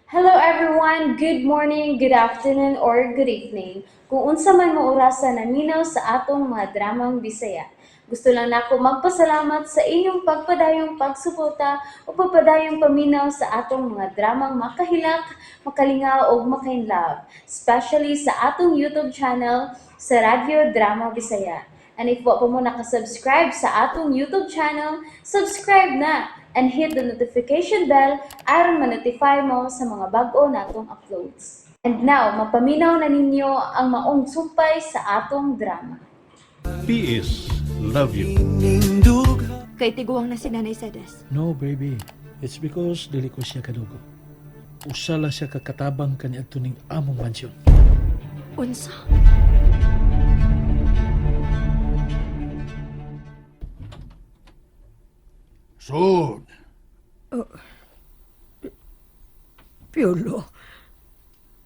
Hello everyone, good morning, good afternoon, or good evening. Kung unsa man mo orasan naminaw sa atong mga dramang Bisaya. Gusto lang nako magpasalamat sa inyong pagpadayong pagsuporta o pagpadayong paminaw sa atong mga dramang makahilak, makalingaw o makainlove, especially sa atong YouTube channel sa Radyo Drama Bisaya. And if wa pa mo nakasubscribe sa atong YouTube channel, subscribe na and hit the notification bell aron ma-notify mo sa mga bag-o natong uploads. And now, mapaminaw na ninyo ang maong sumpay sa atong drama. PS, love you. Kay tiguang na si Nanay Sedes. No, baby. It's because dili ko siya kadugo. Usala siya kakatabang kaniadto ning among mansyon. Unsa? Sod, Piolo,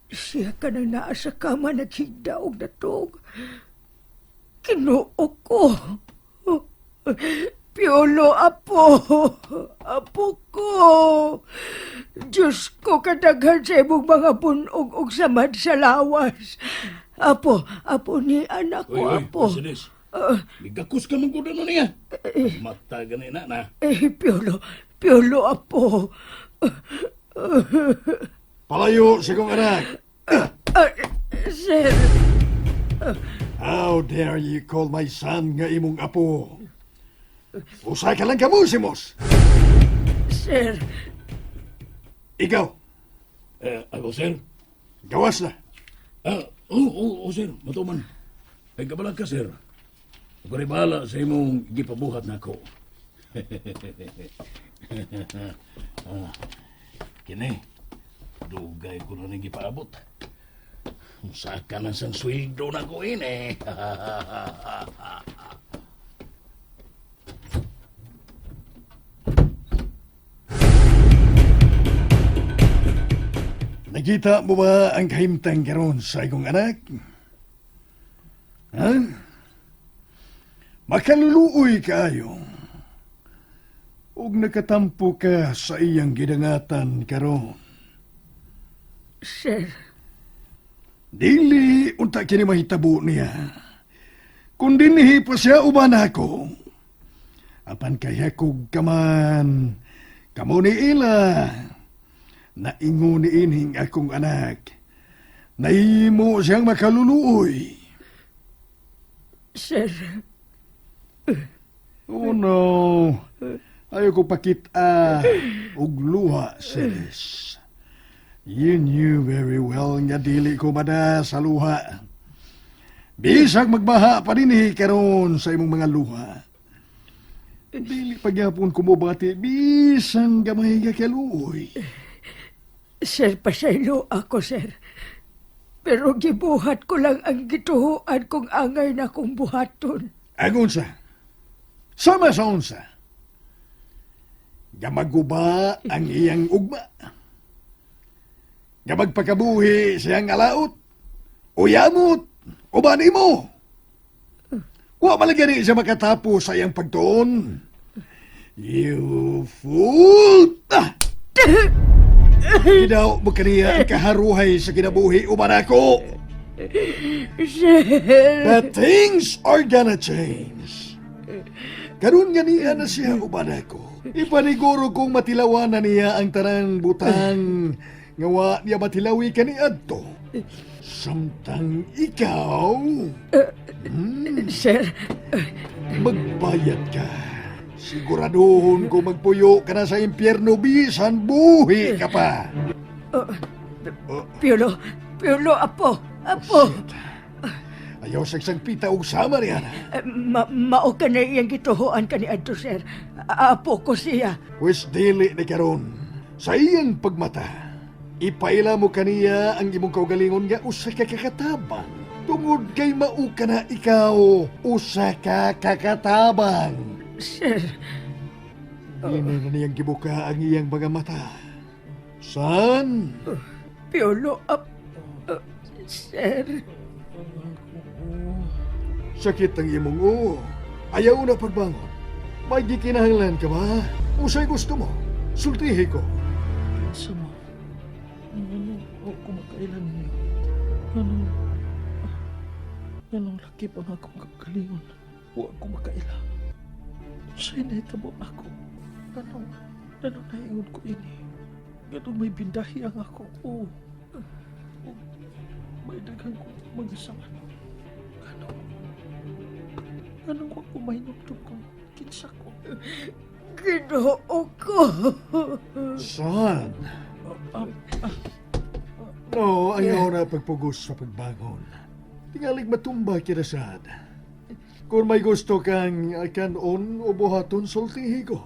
siya ka nang naa sa kama naghigda og natog. Kinuok ko. Piolo, apo. Apo ko. Diyos ko kadaghan sa imong mga bunog og samad sa lawas. Apo ni anak ko, apo. Mercedes. Ligakus ka mong kuda mo niya. Mata ganina na. Piolo, apo. Palayo sa kong anak. Sir, How dare you call my son nga imong apo? Usay ka lang kamusimos. sir. Ikaw, Ako, sir? gawas na. Oo, sir. Matuman. Ay, kabalag ka, sir. Ako rin bahala sa imong gipabuhat na ako. Kini, dugay ko na nang gipaabot. Saka na sang sweldo na ko ini. Nakita mo ba ang kahimtang karon sa ikong anak? Ha? Makaluluoy kayo. Ug nakatampo ka sa iyang gidangatan karon. Sir, Dili unta kini mahitabo niya. Kung dinhi pa siya uban ako. Apan kaya kog kaman. Kamo ni ila. Naingo ni ining akong anak. Nahimo siyang makaluluoy. sir. Oh no. Ayaw ko pakita og luha, sis. You knew very well nga dili ko mada sa luha. Bisag magbaha pa dinhi karon sa imong mga luha. Dili pagyapon ko mo bati bisan gamay nga kaluoy. Sir, pasaylo ako, sir. Pero gibuhat ko lang ang gituhuan kong angay na kong buhaton. Agunsa. Sama sa unsa. Gamaguba ang iyang ugma. Gamagpakabuhi siyang alaot. Uyamot. Ubani mo. Wa malagani siya makatapo sa iyang pagtuon. You fool! Hidaw mo kaniya ang kaharuhay sa kinabuhi uban ako. Sir, But things are gonna change. Karun nga niya na siya uban ako. Ipaniguro kong matilawan na niya ang tarang butang nga wa niya matilawi ka ni Adto. Samtang ikaw, sir, magbayad ka. Siguraduhon ko magpuyo ka na sa impyerno bisan buhi ka pa. Piolo, apo. Ayaw sagsagpita og sama niya na. Mao ka na iyang gituhuan ka ni Adto, sir. Apo ko siya. Wes dili ni karon. Sa iyang pagmata, ipaila mo kaniya ang imong kaugalingon nga usa ka kakatabang. Tungod kay mao ka na ikaw, usa ka kakatabang. Sir, Dili na niyang gibuka ang iyang mga mata. San? Piolo, sir. Sakit ang imong uo. Ayaw na pagbangon. May gikinahanglan ka ba? Usay gusto mo? Sultihi ko. Sa mo, makailan ninyo. Ganong lakip ang akong kagalingon. Huwag ko makaila. Sa'yo na itabo ako. Ganong naiingon ko ini. Ganong may bindahi ang ako. Oo. May dagang ko mag-asawa. Ganong huwag ko mainumdum kung kinsa ko. Ginoo ko. Son, no, ayaw na pagpugos sa pagbangon. Tingalig matumba kita sad. Kung may gusto kang kanon o buhaton, sultihi ko.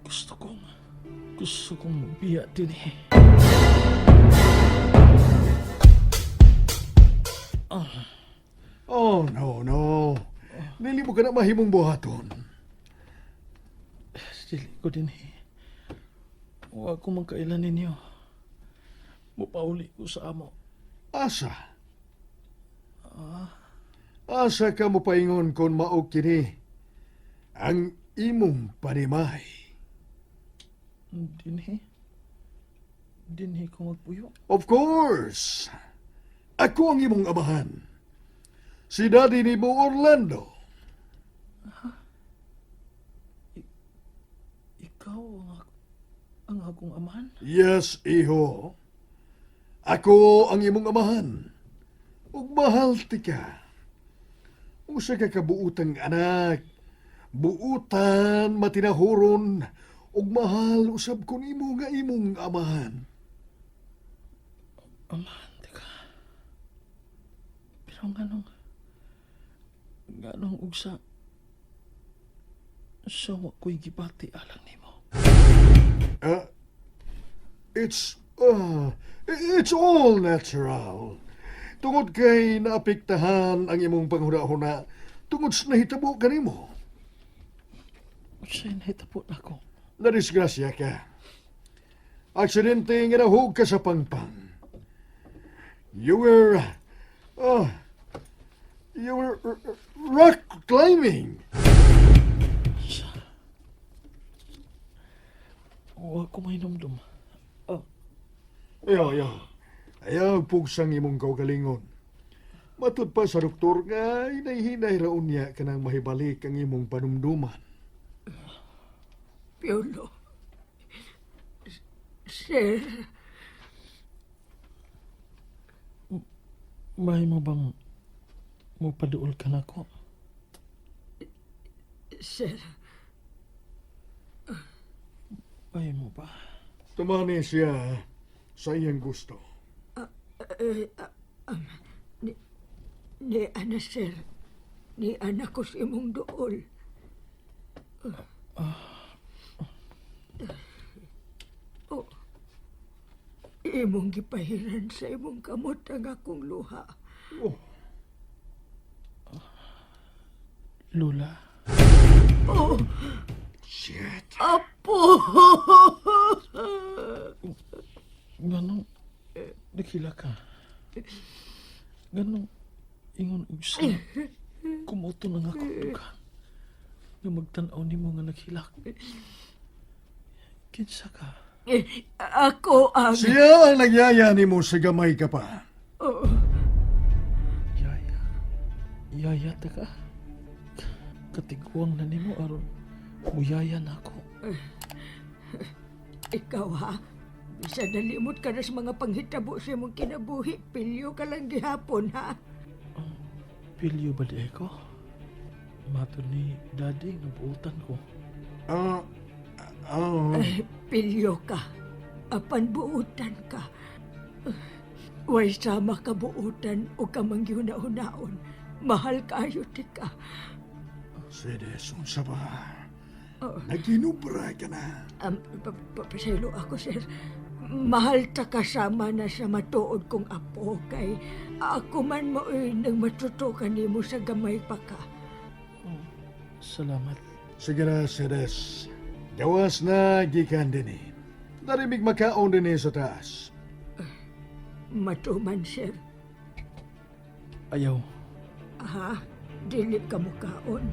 Gusto kong biya din eh. Oh, no. Dili mo ka na mahimong buhaton. Dili ko din eh. Huwag ko magkailan ninyo. Mupauli ko sa amo. Asa? Asa ka mo paingon kon maog kini ang imong panimay. Dinhi ko magpuyo. Of course! Ako ang imong amahan. Si Daddy ni mo Orlando. Ikaw ang akong amahan? Yes, iho. Ako ang imong amahan. Ug mahal ti ka. Usa ka kabuutang anak. Buutan, matinahuron, ug mahal usab ko nimo nga imong amahan. Amahan, teka. Pero ganong ugsa sa wako'y gibati alang nimo. It's all natural. Tungod kay naapektahan ang imong panghuna-huna, tungod sa nahitabo ka nimo. Sa'yo nahitapot ako. Nadisgrasya ka. Aksidente nga nahug ka sa pangpang. You were rock climbing. Huwag ko may numdum. Ayaw pugsang imong kaugalingon. Matud pa sa doktor nga hinay-hinay raon niya ka nang mahibalik ang imong panumduman. Piolo. Sir, May mo bang mupaduol ka na ko? sir, May mo ba? Tumani siya sa iyang gusto. ni ana sir, ni ana ko sa imong duol. Imong gipahiran sa imong kamot ang akong luha. Lula? Shit. Apo! Ganong nakila ka? Ganong ingon ugsa kumuto na nga ko dugan nga magtanaw ni mo nga naghilak. Kinsa ka? Ako ang... Siya ang nagyaya ni mo sa gamay ka pa. Yaya ta ka? Katiguang na nimo aron muyaya na ako. Ikaw ha? Bisa nalimot ka na sa mga panghitabo sa imong kinabuhi. Pilyo ka lang gihapon ha? Pilyo ba di ko? Mato ni Daddy nga buutan ko. Pilyo ka. Apan buutan ka. Way sama ka buutan o ka mangyuna-hunaon. Mahal kayo ti ka. Sedes, unsa ba? Naginubra ka na. Pasaylo ako, sir. Mahal ta kasama na sa matuod kong apo kay ako man mo'y nang matutukan nimo sa gamay pa ka. Salamat. Sige na, Sedes. Gawas na gikan din eh. Narimig makaon din eh sa taas. Matuman, sir. Ayaw. Ha? Dili ka mukaon.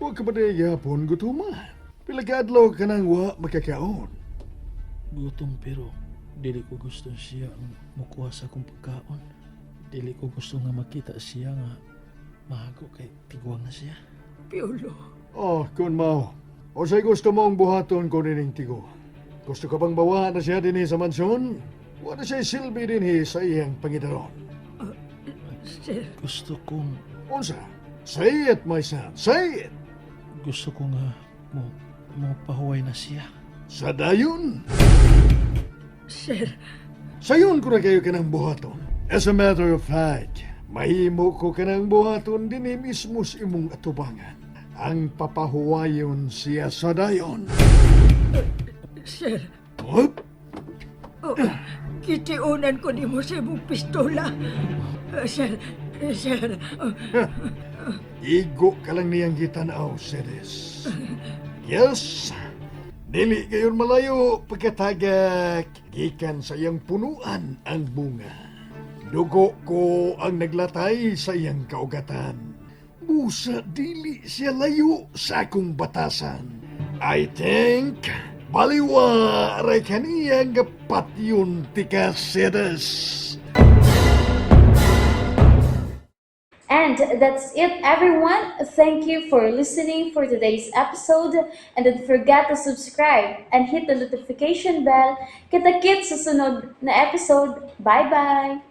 Huwag ka ba na yapon gutuman? Pila ka adlaw ka nang wa makakaon. Gutom pero Dili ko gusto siya ang mukuha sa akong pagkaon. Dili ko gusto nga makita siya nga mahago kay tiguang na siya. Piolo, Oh, kun mao. O say gusto mong buhaton ko nining tigo. Gusto ka bang bawa na siya dinhi sa mansyon? Wala siya silbi dinhi sa iyang pangidaron. sir, Gusto kong Unsa? Say it, my son. Say it. gusto ko nga mo pahuway na siya. Sa dayon. sir, Sayon ko na kayo kanang buhaton. As a matter of fact, mahimo ko kanang buhaton dinhi mismo sa imong atubangan. Ang papahuwayon siya sa dayon. sir. What? Oh, kitiunan ko nimo sa imong pistola. Sir, sir, Igo ka lang niyang gitanaw, Ceres. Yes, dili gayon malayo pagkatagak gikan sa iyang punuan ang bunga. Dugo ko ang naglatay sa iyang kaugatan. Busa dili siya layo sa akong batasan. I think baliwa ray kaniyang patyon tika, Ceres. And that's it, everyone. Thank you for listening for today's episode. And don't forget to subscribe and hit the notification bell. Kita-kits sa sunod na episode. Bye-bye!